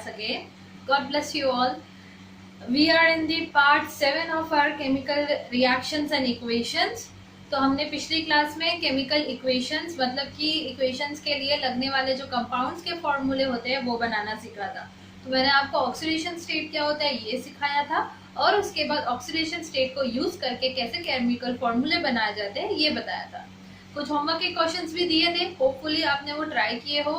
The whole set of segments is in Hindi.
class again. God bless you all. We are in the part 7 of our chemical reactions and equations. तो हमने पिछली क्लास में केमिकल इक्वेशंस मतलब कि इक्वेशंस के लिए लगने वाले जो कंपाउंड्स के फॉर्मूले होते हैं वो बनाना सीखा था. तो मैंने आपको ऑक्सीडेशन स्टेट क्या होता है ये सिखाया था और उसके बाद ऑक्सीडेशन स्टेट को यूज करके कैसे केमिकल फॉर्मूले बनाए जाते हैं ये बताया था. कुछ होमवर्क के क्वेश्चंस भी दिए थे, होपफुली आपने वो ट्राई किए हो.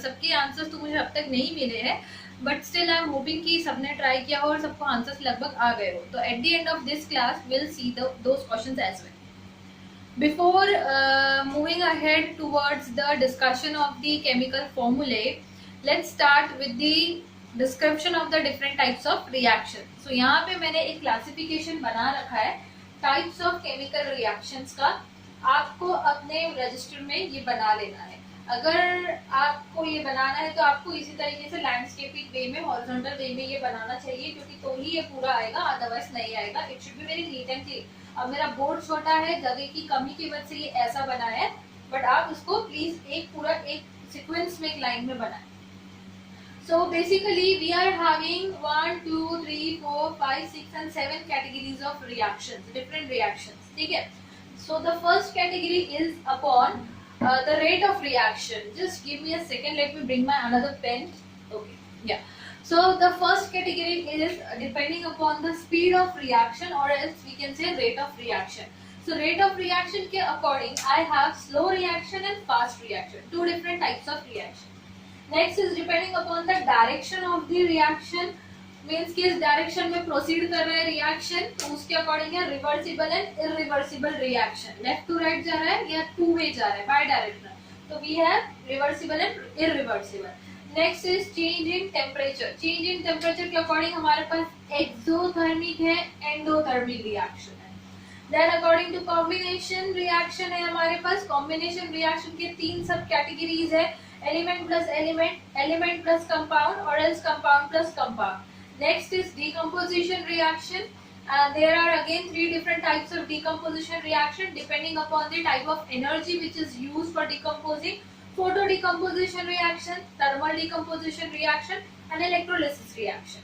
सबके आंसर्स तो मुझे अब तक नहीं मिले हैं, but still I am hoping कि सबने ट्राई किया हो और सबको आंसर्स लगभग आ गए हो. तो at the end of this class will see those questions as well. Before moving ahead towards the discussion of the chemical formulae, let's start with the description of the different types of reaction. So यहाँ पे मैंने एक classification बना रखा है types of chemical reactions का. आपको अपने रजिस्टर में ये बना लेना है. अगर आपको ये बनाना है तो आपको इसी तरीके से लैंडस्केपिंग वे में, हॉरिजॉन्टल वे में ये बनाना चाहिए, क्योंकि तो ही ये पूरा आएगा, अदरवाइज नहीं आएगा. It should be very neat and clean. अब मेरा बोर्ड छोटा है, जगह की कमी की वजह से ये ऐसा बना है, बट आप उसको प्लीज एक पूरा एक सीक्वेंस में एक लाइन में बनाएं. So basically we are having 1, 2, 3, 4, 5, 6 and 7 categories of reactions, different reactions. ठीक है. So the first category is upon the rate of reaction. Just give me a second. Let me bring my another pen. Okay. Yeah. So the first category is depending upon the speed of reaction, or else we can say rate of reaction. So rate of reaction के according I have slow reaction and fast reaction. Two different types of reaction. Next is depending upon the direction of the reaction. Means किस डायरेक्शन में प्रोसीड कर रहे हैं रिएक्शन, तो उसके अकॉर्डिंग है reversible and irreversible reaction. Left to right जा रहा है या टू वे जा रहा है, बाय डायरेक्शनल, तो we have reversible and irreversible. Next is change in temperature. Change in temperature के अकॉर्डिंग हमारे पास एक्सोथर्मिक है, एंडोथर्मिक रिएक्शन है. Then according to combination reaction है हमारे पास. कॉम्बिनेशन रिएक्शन के 3 सब कैटेगरीज है, element plus element, element plus compound, और else compound plus compound. Next is decomposition reaction. There are again 3 different types of decomposition reaction depending upon the type of energy which is used for decomposing. Photo decomposition reaction, thermal decomposition reaction and electrolysis reaction.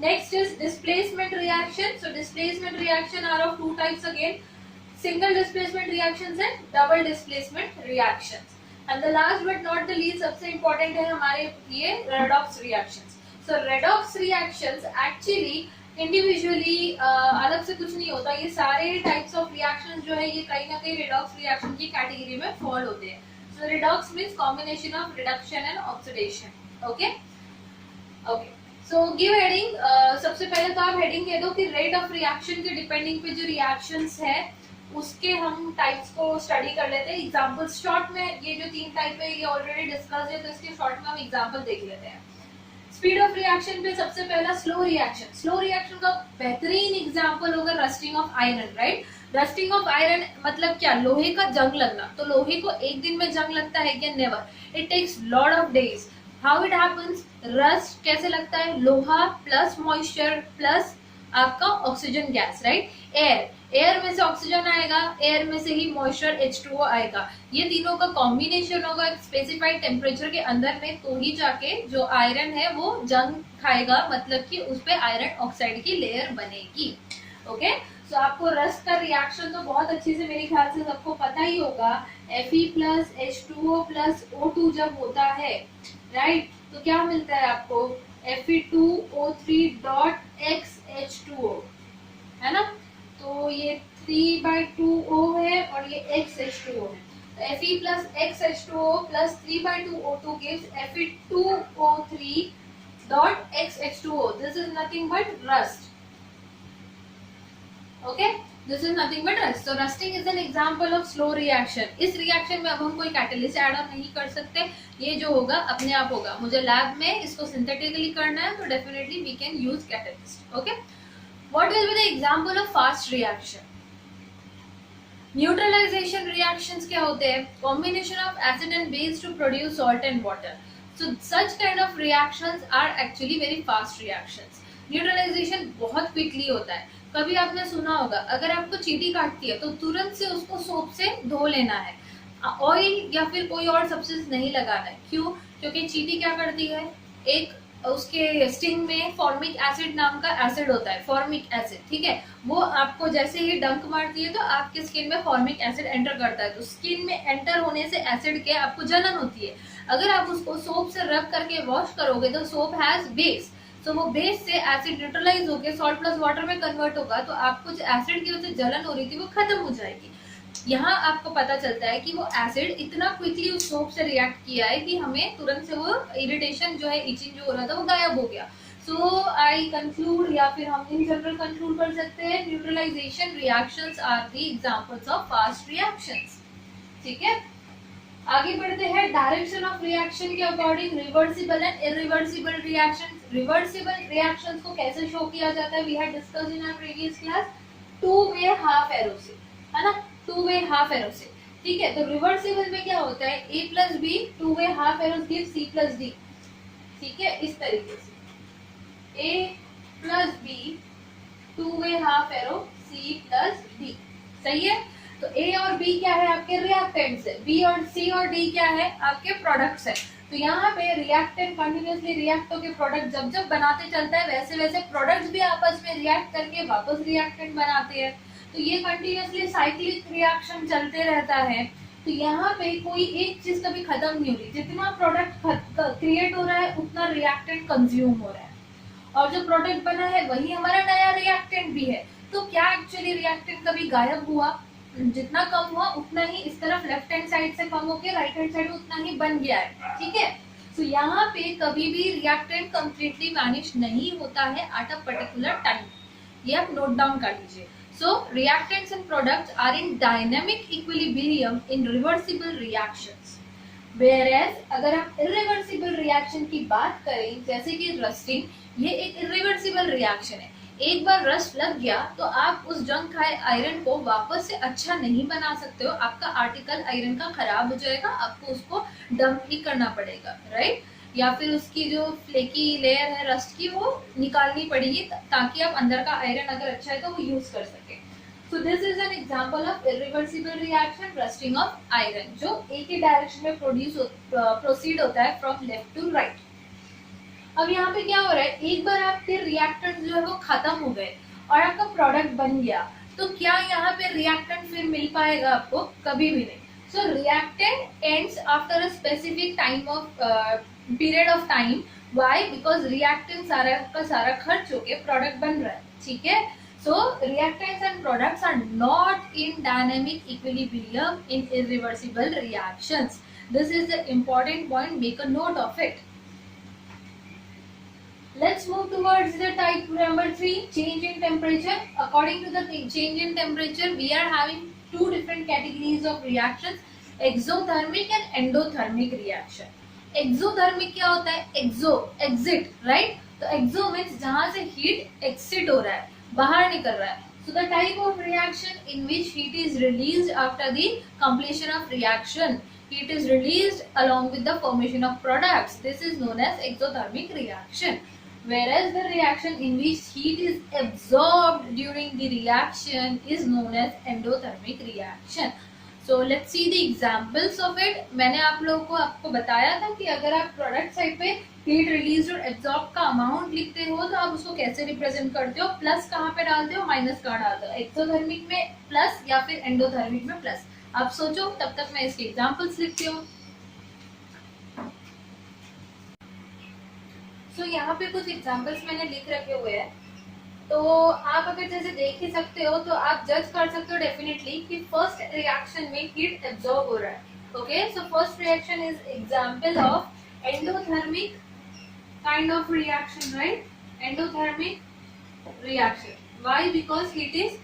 Next is displacement reaction. So displacement reaction are of 2 types again, single displacement reactions and double displacement reactions. And the last but not the least सबसे important है हमारे लिए redox reactions. So redox reactions actually individually अलग से कुछ नहीं होता, ये सारे types of reactions जो है ये कहीं ना कहीं redox reaction की category में fall होते हैं. So redox means combination of reduction and oxidation. Okay? Okay. So give heading. सबसे पहले तो आप heading कह दो कि rate of reaction के depending पे जो reactions है उसके हम टाइप्स को स्टडी कर लेते हैं. एग्जांपल शॉर्ट में ये जो 3 टाइप है ये ऑलरेडी डिस्कस है, तो इसके शॉर्ट में हम एग्जांपल देख लेते हैं. स्पीड ऑफ रिएक्शन पे सबसे पहला स्लो रिएक्शन. स्लो रिएक्शन का बेहतरीन एग्जांपल होगा rusting of iron. Right, rusting of iron मतलब क्या, लोहे का जंग लगना. तो लोहे को एक दिन में जंग लगता है क्या? Never. It takes lot of days. How it happens? Rust कैसे लगता है? लोहा प्लस मॉइस्चर प्लस आपका ऑक्सीजन गैस. राइट, एयर में से ऑक्सीजन आएगा, एयर में से ही मॉइस्चर H2O आएगा. ये तीनों का कॉम्बिनेशन होगा एक स्पेसिफाइड टेम्परेचर के अंदर में, तो ही जाके जो आयरन है वो जंग खाएगा, मतलब कि उस पे आयरन ऑक्साइड की लेयर बनेगी. ओके, सो आपको रस्ट का रिएक्शन तो बहुत अच्छे से मेरे ख्याल से सबको पता ही होगा. Fe plus H2O plus O2 जब होता है, राइट, तो क्या मिलता है आपको? Fe2O3 डॉट XH2O, है ना. तो ये 3/2O है और ये XH2O है. तो Fe plus XH2O plus 3/2O2 gives Fe2O3 dot XH2O. This is nothing but rust. Okay, this is nothing but rust. So rusting is an example of slow reaction. इस reaction में अब हम कोई catalyst add on नहीं कर सकते, ये जो होगा अपने आप होगा. मुझे लैब में इसको synthetically करना है तो definitely we can use catalyst. Okay. What will be the example of fast reaction? Neutralization reactions क्या होते हैं? Combination of acid and base to produce salt and water. So such kind of reactions are actually very fast reactions. Neutralization बहुत quickly होता है. कभी आपने सुना होगा अगर आपको चींटी काटती है तो तुरंत से उसको सोप से धो लेना है, ऑयल या फिर कोई और सब्सटेंस नहीं लगाना है. क्यों? क्योंकि चींटी क्या करती है, एक उसके स्टिंग में फॉर्मिक एसिड नाम का एसिड होता है, फॉर्मिक एसिड, ठीक है। वो आपको जैसे ही डंक मारती है तो आपके स्किन में फॉर्मिक एसिड एंटर करता है, तो स्किन में एंटर होने से एसिड के आपको जलन होती है। अगर आप उसको सोप से रब करके वॉश करोगे तो सोप हैज बेस, तो वो बेस से एसिड न्यूट्रलाइज होकर सॉल्ट प्लस वाटर में कन्वर्ट होगा, तो आपको जो एसिड की वजह से जलन हो रही थी वो खत्म हो जाएगी। यहाँ आपको पता चलता है कि वो एसिड इतना क्विकली उस सोप से रिएक्ट किया है कि हमें तुरंत से वो इरिटेशन जो है, इचिंग जो हो रहा था, वो गायब हो गया। सो आई कंक्लूड, या फिर हम इन जनरल कंक्लूड कर सकते हैं, neutralization reactions are the examples of fast reactions. ठीक है, आगे बढ़ते हैं। डायरेक्शन ऑफ रिएक्शन के according reversible and irreversible reactions. Reversible reactions को कैसे शो किया जाता है, we had discussed in our previous class, two way half arrow से, है ना, टू वे हाफ एरो से। ठीक है, तो रिवर्सिबल में क्या होता है, a plus B, two way half arrow give c plus d। ठीक है, इस तरीके से a plus B, two way half arrow c plus d। सही है, तो a और b क्या है, आपके रिएक्टेंट्स है, b और c और d क्या है, आपके प्रोडक्ट्स है। तो यहाँ पे रिएक्टेंट कंटिन्यूअसली रिएक्ट होकर प्रोडक्ट जब जब बनाते चलता है, वैसे वैसे प्रोडक्ट्स भी आपस में रिएक्ट करके वापस रिएक्टेंट बनाते हैं। तो ये कंटिन्यूअसली साइक्लिक रिएक्शन चलते रहता है। तो यहाँ पे कोई एक चीज कभी खत्म नहीं हो रही, जितना प्रोडक्ट क्रिएट हो रहा है उतना रिएक्टेंट कंज्यूम हो रहा है, और जो प्रोडक्ट बना है वही हमारा नया रिएक्टेंट भी है। तो क्या एक्चुअली रिएक्टेंट कभी गायब हुआ, जितना कम हुआ उतना ही इस तरफ लेफ्ट हैंड साइड से कम होकर राइट हैंड साइड उतना ही बन गया है। ठीक है, तो यहाँ पे कभी भी रिएक्टेंट कंप्लीटली वैनिश नहीं होता है एट अ पर्टिकुलर टाइम, ये आप नोट डाउन कर लीजिए। So reactants and products are in dynamic equilibrium in reversible reactions. Whereas अगर आप irreversible reaction की बात करें, जैसे कि रस्टिंग, ये एक irreversible reaction है। एक बार रस्ट लग गया तो आप उस जंक आयरन को वापस से अच्छा नहीं बना सकते हो, आपका आर्टिकल आयरन का खराब हो जाएगा, आपको उसको डंप ही करना पड़ेगा, राइट। या फिर उसकी जो फ्लेकी लेयर है रस्ट की वो निकालनी पड़ेगी, ताकि आप अंदर का आयरन अगर अच्छा है तो वो यूज कर सके। सो this is an example of irreversible reaction, rusting of iron, जो एक ही डायरेक्शन में प्रोसीड होता है फ्रॉम लेफ्ट टू राइट। अब यहाँ पे क्या हो रहा है, एक बार आपके रिएक्टेंट जो है वो खत्म हो गए और आपका प्रोडक्ट बन गया, तो क्या यहाँ पे रिएक्टेंट फिर मिल पाएगा आपको, कभी भी नहीं। So reactant ends after a specific time of period of time. Why, because reactant सारा खर्च होके प्रोडक्ट बन रहा है। ठीक है, so reactants and products are not in dynamic equilibrium in irreversible reactions. This is the important point, make a note of it. Let's move towards the type number 3, change in temperature. According to the change in temperature, we are having two different categories of reactions, exothermic and endothermic reaction. Exothermic क्या होता है, exo, exit, right? तो exo means जहाँ से heat exit हो रहा है, बाहर निकल रहा है। So the type of reaction in which heat is released after the completion of reaction. Heat is released along with the formation of products. This is known as exothermic reaction. Whereas the reaction in which heat is absorbed during the reaction is known as endothermic reaction. So let's see the examples of it. मैंने आप लोगों को आपको बताया था कि अगर आप प्रोडक्ट साइड पे हीट रिलीज और एब्जॉर्ब का अमाउंट लिखते हो तो आप उसको कैसे रिप्रेजेंट करते हो, प्लस कहाँ पे डालते हो, माइनस कहाँ डालते हो, एक्सोथर्मिक में प्लस या फिर एंडोथर्मिक में प्लस। आप सोचो, तब तक मैं इसके एग्जाम्पल्स लिखती हूँ। So, यहाँ पे कुछ एग्जाम्पल्स मैंने लिख रखे हुए हैं, तो आप अगर जैसे देख ही सकते हो तो आप जज कर सकते हो डेफिनेटली कि फर्स्ट रिएक्शन में हीट एब्जॉर्ब हो रहा है। Okay, so first reaction is example of endothermic kind of reaction, right, endothermic reaction. Why, because heat is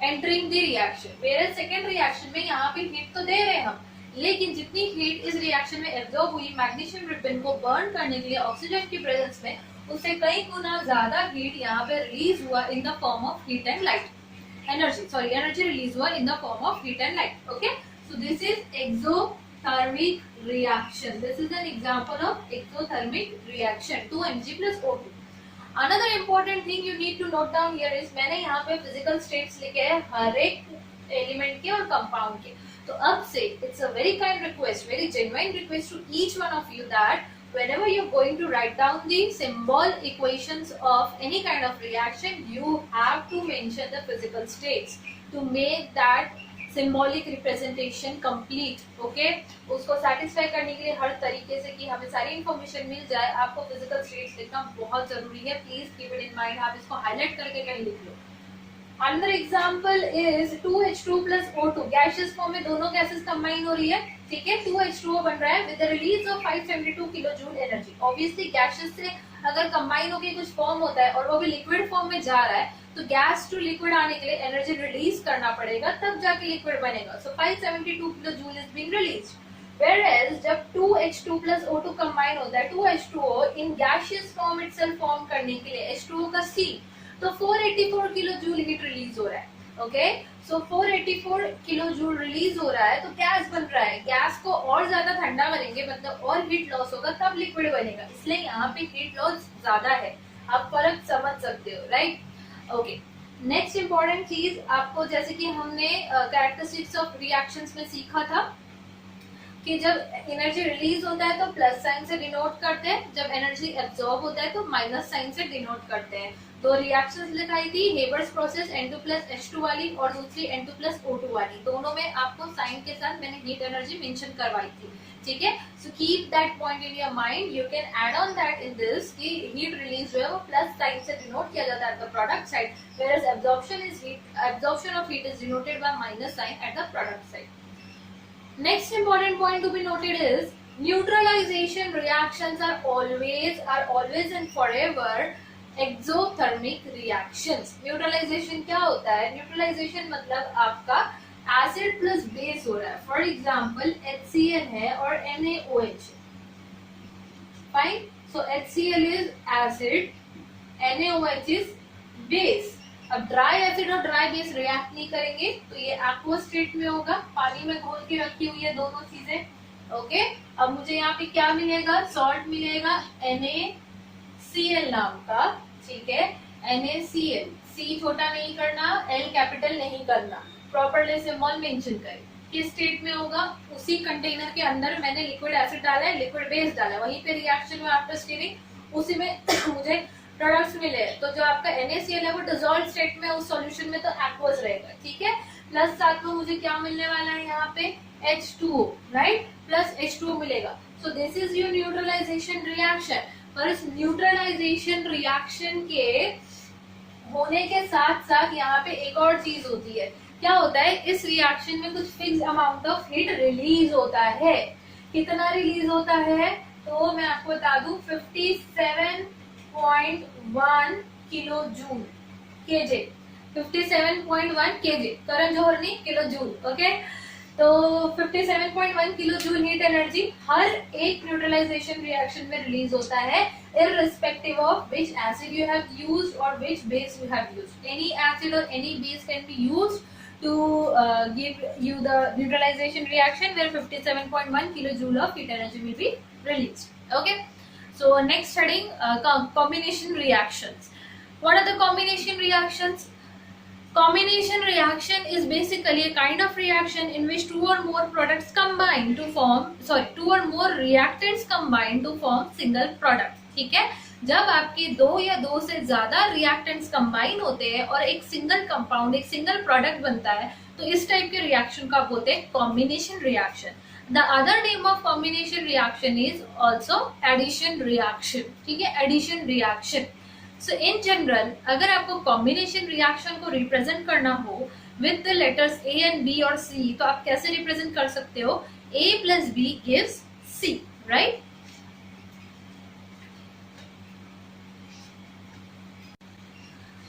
entering the reaction. Where second reaction में यहाँ पे हीट तो दे रहे हैं हम, लेकिन जितनी हीट इस रिएक्शन में एब्जॉर्ब हुई मैग्नीशियम रिबन को बर्न करने के लिए ऑक्सीजन की प्रेजेंस में, उससे कई गुना ज्यादा हीट यहाँ पे रिलीज हुआ in the form of heat and light, energy release हुआ in the form of heat and light. Okay, so this is exothermic reaction. This is an example of exothermic reaction, 2 Mg plus O2. Another important thing you need to note down here is, मैंने यहाँ पे फिजिकल स्टेट्स लिखे हैं हर एक एलिमेंट के और कंपाउंड के। तो अब से it's a very kind request, very genuine request to each one of you that whenever you're going to write down the symbol equations of any kind of reaction, you have to mention the physical states to make that symbolic representation complete. Okay, उसको satisfy करने के लिए हर तरीके से कि हमें सारी information मिल जाए, आपको physical states लिखना बहुत जरूरी है. Please keep it in mind. आप इसको highlight करके कहीं लिख लो. Another example is 2H2 plus O2. Gaseous form में दोनों gases combine हो रही है, ठीक है. 2H2O बन रहा है with the release of 572 kilojoule energy. Obviously gaseous से अगर combine होके कुछ form होता है और वो भी liquid form में जा रहा है, तो गैस टू लिक्विड आने के लिए एनर्जी रिलीज करना पड़ेगा, तब जाके लिक्विड बनेगा. सो 572 kilojoule is being released. Whereas जब 2H2 plus O2 combine होता है, 2H2O in gaseous form itself form करने के लिए H2O का C, तो 484 किलोजूल हीट रिलीज हो रहा है. ओके, सो 484 किलोजूल रिलीज हो रहा है, तो गैस बन रहा है. गैस को और ज्यादा ठंडा करेंगे, मतलब और हीट लॉस होगा, तब लिक्विड बनेगा. इसलिए यहाँ पे हीट लॉस ज्यादा है. आप फर्क समझ सकते हो, राइट? ओके, नेक्स्ट इंपॉर्टेंट चीज आपको, जैसे कि हमने कैरेक्टरिस्टिक्स ऑफ रिएक्शंस में सीखा था कि जब एनर्जी रिलीज होता है तो प्लस साइन से डिनोट करते हैं, जब एनर्जी एब्जॉर्ब होता है तो माइनस साइन से डिनोट करते हैं. दो रिएक्शंस लिखाई थी, Haber's process N2 plus H2 वाली और दूसरी N2 प्लस O2 वाली. दोनों में आपको साइन के साथ मैंने हीट एनर्जी मेंशन करवाई थी, ठीक है. So keep that point in your mind. You can add on that in this कि हीट रिलीज जो है वो प्लस साइन से डिनोट किया जाता है at the product side, whereas absorption of heat is denoted by minus sign at the product side. Next important point to be noted is neutralization reactions are always and forever exothermic reactions. Neutralization क्या होता है? Neutralization मतलब आपका acid plus base हो रहा है. For example, HCl है और NaOH. Fine. So HCl is acid, NaOH is base. अब ड्राई एसिड और ड्राई बेस रिएक्ट नहीं करेंगे, तो ये एक्वा स्टेट में होगा. पानी में घोल के रखी हुई है दोनों चीजें. ओके, अब मुझे यहाँ पे क्या मिलेगा? सॉल्ट मिलेगा NaCl नाम का, ठीक है. NaCl, C छोटा नहीं करना, L कैपिटल नहीं करना, प्रॉपर सिंबल मेंशन करें. किस स्टेट में होगा? उसी कंटेनर के अंदर मैंने लिक्विड एसिड डाला है, लिक्विड बेस डाला है, वहीं पे रिएक्शन में आफ्टर स्टीरिंग उसी में मुझे प्रोडक्ट्स मिले. तो जो आपका NaCl है वो डिसॉल्व स्टेट में उस सॉल्यूशन में तो एक्वस रहेगा, ठीक है. प्लस साथ में मुझे क्या मिलने वाला है यहाँ पे? H2O, राइट, प्लस H2O मिलेगा. So this is your neutralization reaction. पर इस न्यूट्रलाइजेशन रिएक्शन के होने के साथ साथ यहाँ पे एक और चीज होती है. क्या होता है? इस रिएक्शन में कुछ fix amount of heat release होता है. कितना रिलीज होता है? तो मैं आपको बता दूं, 57.1 kilo joule KJ. 57.1 KJ, Karan Johar नहीं, किलो जूल. ओके, तो 57.1 किलो जूल हीट एनर्जी हर एक न्यूट्रलाइजेशन रिएक्शन में रिलीज होता है, irrespective of which acid you have used or which base you have used. Any acid or any base can be used to give you the neutralization reaction where 57.1 kilojoule of heat energy will be released. Okay. So next heading, combination reactions. What are the combination reactions? Combination reaction is basically a kind of reaction in which two or more products combine to form, two or more reactants combine to form single product. ठीक है, जब आपके दो या दो से ज्यादा रिएक्टेंट्स कंबाइन होते हैं और एक सिंगल कंपाउंड, एक सिंगल प्रोडक्ट बनता है, तो इस टाइप के रिएक्शन को आप बोलते हैं combination reaction. The other name of combination reaction is also addition reaction. ठीक है, addition reaction. So in general अगर आपको कॉम्बिनेशन रिएक्शन को रिप्रेजेंट करना हो with the letters A and B और C, तो आप कैसे रिप्रेजेंट कर सकते हो? A plus B gives C, right?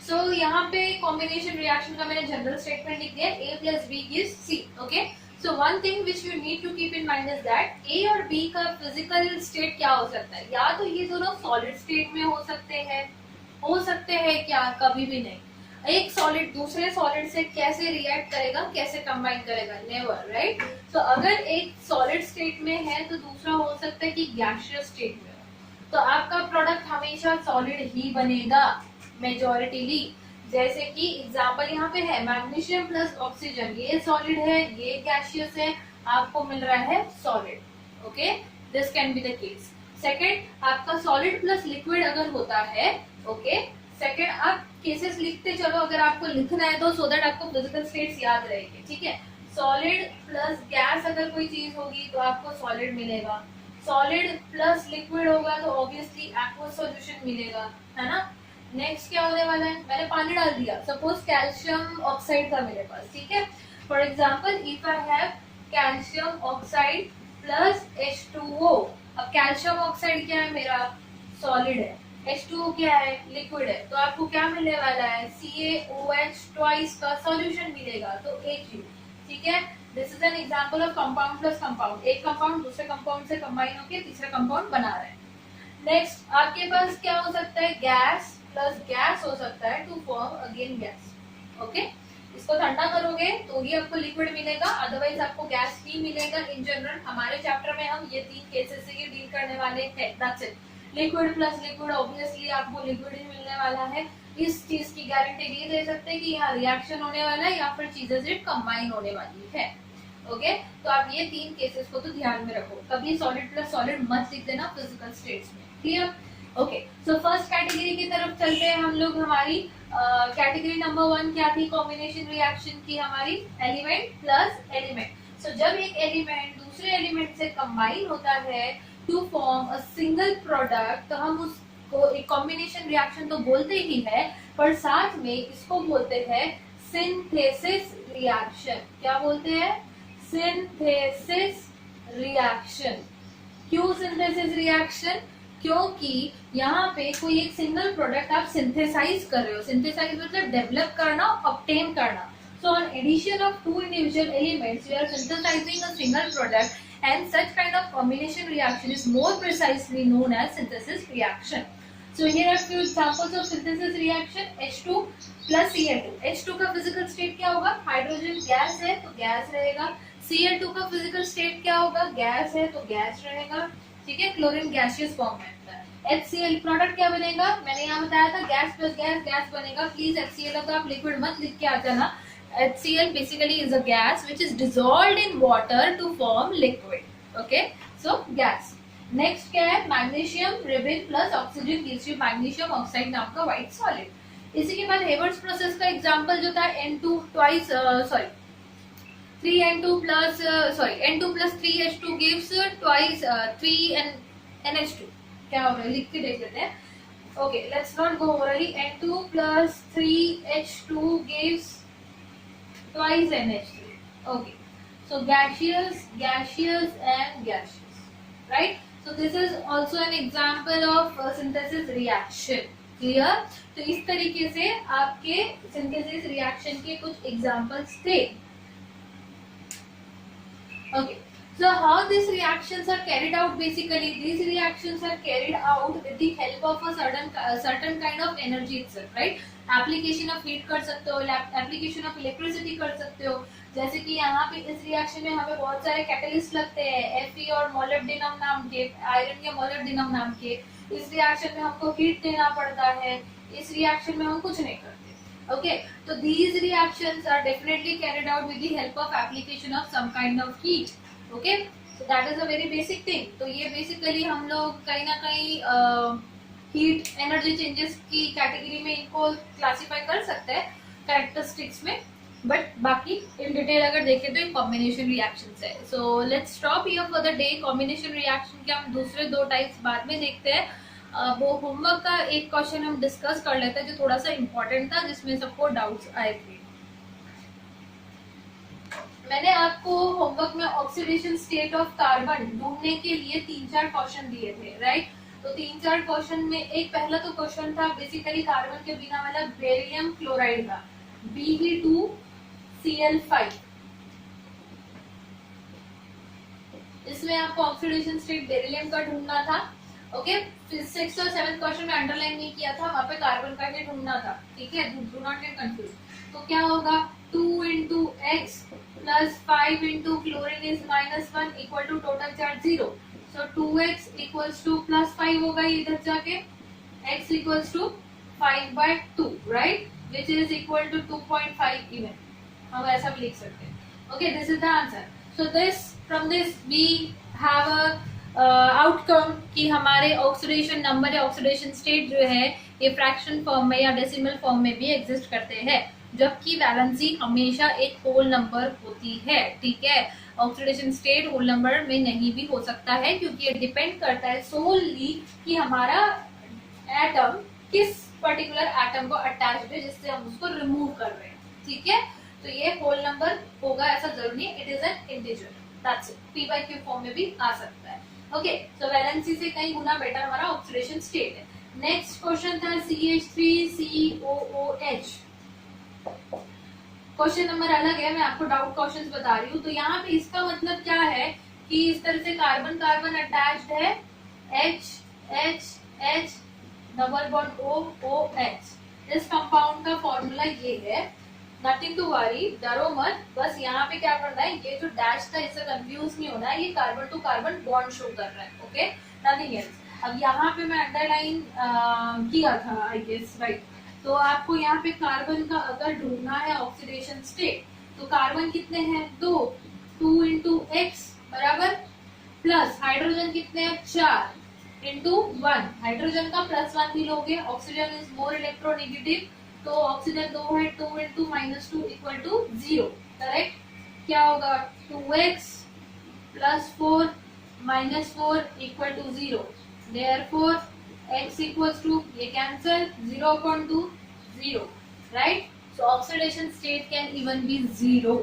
So यहाँ पे कॉम्बिनेशन रिएक्शन का मैंने जनरल स्टेटमेंट लिख दिया, A plus B gives C. Okay, so one thing which you need to keep in mind is that A और B का फिजिकल स्टेट क्या हो सकता है? या तो ये दोनों सॉलिड स्टेट में हो सकते हैं क्या? कभी भी नहीं. एक सॉलिड दूसरे सॉलिड से कैसे रिएक्ट करेगा, कैसे कंबाइन करेगा? Never, right? तो अगर एक सॉलिड स्टेट में है तो दूसरा हो सकता है कि गैसियस स्टेट में हो, तो आपका प्रोडक्ट हमेशा सॉलिड ही बनेगा मेजॉरिटीली. जैसे कि एग्जांपल यहाँ पे है मैग्नीशियम प्लस ऑक्सीजन, ये सॉलिड है, ये गैसियस है, आपको मिल रहा है solid. Okay, this can be the case. Second आपका सॉलिड प्लस लिक्विड अगर होता है, ओके, सेकंड आप केसेस लिखते चलो अगर आपको लिखना है तो, सो दैट आपको फिजिकल स्टेट्स याद रहेंगे, ठीक है। सॉलिड प्लस गैस अगर कोई चीज होगी तो आपको सॉलिड मिलेगा, सॉलिड प्लस लिक्विड होगा तो ऑब्वियसली एक्वस सॉल्यूशन मिलेगा, है ना। नेक्स्ट क्या होने वाला है, मैंने पानी डाल दिया, सपोज कैल्शियम ऑक्साइड था मेरे पास, ठीक है। For example if I have calcium oxide plus H2O, अब कैल्शियम ऑक्साइड क्या है मेरा, सॉलिड है, H2O क्या है, लिक्विड है, तो आपको क्या मिलने वाला है, CaOH ट्वाइस का सॉल्यूशन मिलेगा, तो Hu, ठीक है। This is an example of compound plus compound, एक कंपाउंड दूसरे कंपाउंड से कंबाइन होकर तीसरा कंपाउंड बना रहा है। नेक्स्ट आपके पास क्या हो सकता है, गैस प्लस गैस हो सकता है to form again gas, okay. इसको ठंडा करोगे तो ही आपको लिक्विड मिलेगा, अदरवाइज आपको गैस ही मिलेगा। इन जनरल हमारे चैप्टर में हम ये 3 केसेस से ही डील करने वाले हैं, that's it. Liquid plus liquid, obviously आपको लिक्विड ही मिलने वाला है। इस चीज की गारंटी नहीं दे सकते कि यहाँ रिएक्शन होने वाला है या फिर चीजें सिर्फ कंबाइन होने वाली है, ओके। तो आप ये 3 केसेस को तो ध्यान में रखो, कभी सॉलिड प्लस सॉलिड मत लिख देना फिजिकल स्टेट्स में, clear. Okay, so first category की तरफ चलते हैं हम लोग। हमारी कैटेगरी नंबर 1 क्या थी, कॉम्बिनेशन रिएक्शन की हमारी, एलिमेंट प्लस एलिमेंट। सो जब एक एलिमेंट दूसरे एलिमेंट से कंबाइन होता है to form a single product, तो हम उसको एक कॉम्बिनेशन रिएक्शन तो बोलते ही है, पर साथ में इसको बोलते हैं सिंथेसिस रिएक्शन। क्या बोलते हैं, सिंथेसिस रिएक्शन। क्यों सिंथेसिस रिएक्शन, क्योंकि यहाँ पे कोई एक सिंगल प्रोडक्ट आप सिंथेसाइज कर रहे हो, सिंथेसाइज मतलब डेवलप करना, ऑब्टेन करना। So on addition of 2 individual elements we are synthesizing a single product, and such kind of combination reaction is more precisely known as synthesis reaction. So here are few examples of synthesis reaction. H2 plus Cl2. H2 का physical state क्या होगा, हाइड्रोजन गैस है तो गैस रहेगा। Cl2 का physical state क्या होगा, गैस है तो गैस रहेगा, ठीक है। क्लोरीन गैसियस फॉर्म में होता है। HCl प्रोडक्ट क्या बनेगा, मैंने यहाँ बताया था गैस प्लस गैस गैस बनेगा। प्लीज HCl का आप लिक्विड मत लिख के आ जाना। HCl basically is a gas which is dissolved in water to form liquid. Okay, so gas. Next क्या है, magnesium ribbon plus oxygen gives you magnesium oxide नाम का व्हाइट सॉलिड। इसी के बाद हेवर्ट्स प्रोसेस का एग्जांपल जो था N2 twice sorry 3N2 plus N2 plus 3H2 gives twice 3NH2। क्या हो रहा है, लिख के देख लेते हैं। Okay, let's not go orally. N2 plus 3H2 gives twice NH3. Okay, so gaseous, gaseous and gaseous, right? So this is also an example of synthesis reaction. Clear? तो इस तरीके से आपके synthesis reaction के कुछ examples थे। Okay, so how these reactions are carried out? Basically, these reactions are carried out with the help of a certain kind of energy itself, right? Application of heat कर सकते हो, एप्लीकेशन ऑफ इलेक्ट्रिसिटी कर सकते हो। जैसे कि यहाँ पे इस रिएक्शन में हमें बहुत सारे कैटलिस्ट लगते हैं, Fe और मोलिब्डेनम नाम के, आयरन या मोलिब्डेनम नाम के। इस रिएक्शन में हमको हीट देना पड़ता है, इस रिएक्शन में हम कुछ नहीं करते। ओके, तो these reactions are definitely carried out with the help of application of some kind of heat. Okay, so that is a very basic thing. तो ये बेसिकली हम लोग कहीं ना कहीं हीट एनर्जी चेंजेस की कैटेगरी में इनको क्लासिफाई कर सकते हैं कैरेक्टरिस्टिक्स में, बट बाकी इन डिटेल अगर देखें तो कॉम्बिनेशन रिएक्शंस है। So let's stop here for the day. Combination reaction के हम दूसरे 2 टाइप्स बाद में देखते हैं। वो होमवर्क का एक क्वेश्चन हम डिस्कस कर लेते हैं जो थोड़ा सा इम्पोर्टेंट था, जिसमें सबको डाउट्स आए थे। मैंने आपको होमवर्क में ऑक्सीडेशन स्टेट ऑफ कार्बन ढूंढने के लिए 3-4 क्वेश्चन दिए थे, राइट? तो 3-4 क्वेश्चन में एक पहला तो क्वेश्चन था बेसिकली कार्बन के बिना वाला बेरिलियम क्लोराइड का, Be2Cl5। इसमें आपको ऑक्सीडेशन स्टेट बेरिलियम का ढूंढना था। ओके, फिर 6th और 7th क्वेश्चन में अंडरलाइन नहीं किया था, वहां पे कार्बन का भी ढूंढना था, ठीक है, डू नॉट गेट कंफ्यूज। तो क्या होगा, 2 into x plus 5 into chlorine is -1 equal to total charge 0। So 2x equals to plus 5 होगा इधर जाके, x equals to 5/2, right? Which is equal to 2.5 even। हम ऐसा भी लिख सकते हैं। Okay, this is the answer. So from this we have a outcome कि हमारे ऑक्सीडेशन नंबर या ऑक्सीडेशन स्टेट जो है ये फ्रैक्शन फॉर्म में या डेसिमल फॉर्म में भी एग्जिस्ट करते हैं, जबकि वैलेंसी हमेशा एक होल नंबर होती है। ठीक है, ऑक्सीडेशन स्टेट होल नंबर में नहीं भी हो सकता है, क्योंकि ये डिपेंड करता है सोलली कि हमारा एटम किस पर्टिकुलर एटम को अटैच्ड है जिससे हम उसको रिमूव कर रहे हैं। ठीक है, तो ये होल नंबर होगा ऐसा जरूरी नहीं, it is an integer, that's it. P by Q form में भी आ सकता है। ओके, सो वैलेंसी से कई गुना बेटर हमारा ऑक्सीडेशन स्टेट है। नेक्स्ट क्वेश्चन था CH3COOH। क्वेश्चन नंबर अलग है, मैं आपको डाउट क्वेश्चंस बता रही हूँ। तो यहाँ पे इसका मतलब क्या है कि इस तरह से कार्बन कार्बन अटैच्ड है, H H H double bond OOH। इस कंपाउंड का फॉर्मूला ये है, नथिंग टू वरी, डरो मत। बस यहाँ पे क्या करना है, ये जो डैश था इससे कंफ्यूज नहीं होना है, ये carbon to carbon bond show कर रहा है। Okay, nothing else. अब यहाँ पे मैं अंडरलाइन किया था आई गेस, राइट। तो आपको यहाँ पे कार्बन का अगर ढूंढना है ऑक्सीडेशन स्टेट, तो कार्बन कितने हैं, 2 इंटू एक्स बराबर, प्लस हाइड्रोजन कितने हैं, 4 इंटू 1, हाइड्रोजन का +1 भी लोगे, ऑक्सीजन इज मोर इलेक्ट्रोनेगेटिव, तो ऑक्सीजन 2 है, 2 इंटू -2 इक्वल टू 0, करेक्ट। क्या होगा, 2x प्लस 4 -4 equal to 0, therefore x equals to, ये cancel, 0/2 0, right. So oxidation state can even be 0,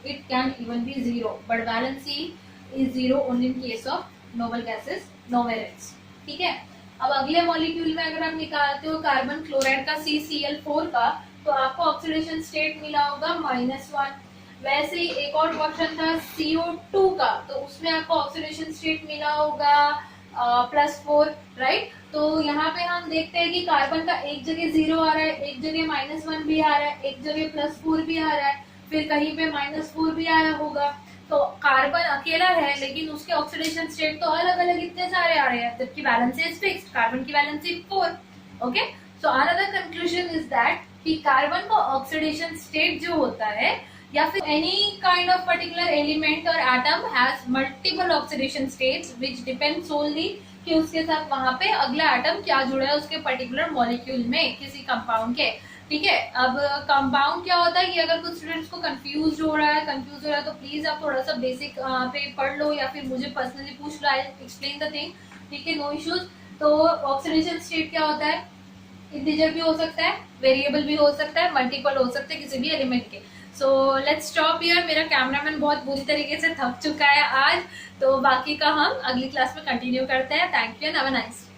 it can even be 0, but valency is 0 only in case of noble gases, nowhere else। ठीक है, अब अगले मॉलिक्यूल में अगर आप निकालते हो कार्बन क्लोराइड का CCl4 का, तो आपको ऑक्सीडेशन स्टेट मिला होगा -1। वैसे ही एक और क्वेश्चन था CO2 का, तो उसमें आपको ऑक्सीडेशन स्टेट मिला होगा +4, राइट। तो यहाँ पे हम देखते हैं कि कार्बन का एक जगह 0 आ रहा है, एक जगह -1 भी आ रहा है, एक जगह +4 भी आ रहा है, फिर कहीं पे -4 भी आया होगा। तो कार्बन अकेला है लेकिन उसके ऑक्सीडेशन स्टेट तो अलग अलग इतने सारे आ रहे हैं, जबकि वैलेंसी इज फिक्स्ड, कार्बन की valency 4। Okay, so another conclusion is that कि कार्बन का ऑक्सीडेशन स्टेट जो होता है, या फिर any kind of particular element और atom has multiple oxidation states which depend solely कि उसके साथ वहां पे अगला एटम क्या जुड़ा है उसके पर्टिकुलर मॉलिक्यूल में, किसी कंपाउंड के। ठीक है, अब कंपाउंड क्या होता है, कि अगर कुछ स्टूडेंट्स को कंफ्यूज हो रहा है तो प्लीज आप थोड़ा सा बेसिक पे पढ़ लो, या फिर मुझे पर्सनली पूछ लो, आई एक्सप्लेन द थिंग। ठीक है, नो इश्यूज। तो ऑक्सीडेशन स्टेट क्या होता है, इंटीजर भी हो सकता है, वेरिएबल भी हो सकता है, मल्टीपल हो सकते हैं किसी भी एलिमेंट के। So let's stop here. मेरा कैमरामैन बहुत बुरी तरीके से थक चुका है आज, तो बाकी का हम अगली क्लास में कंटिन्यू करते हैं। Thank you and have a nice day.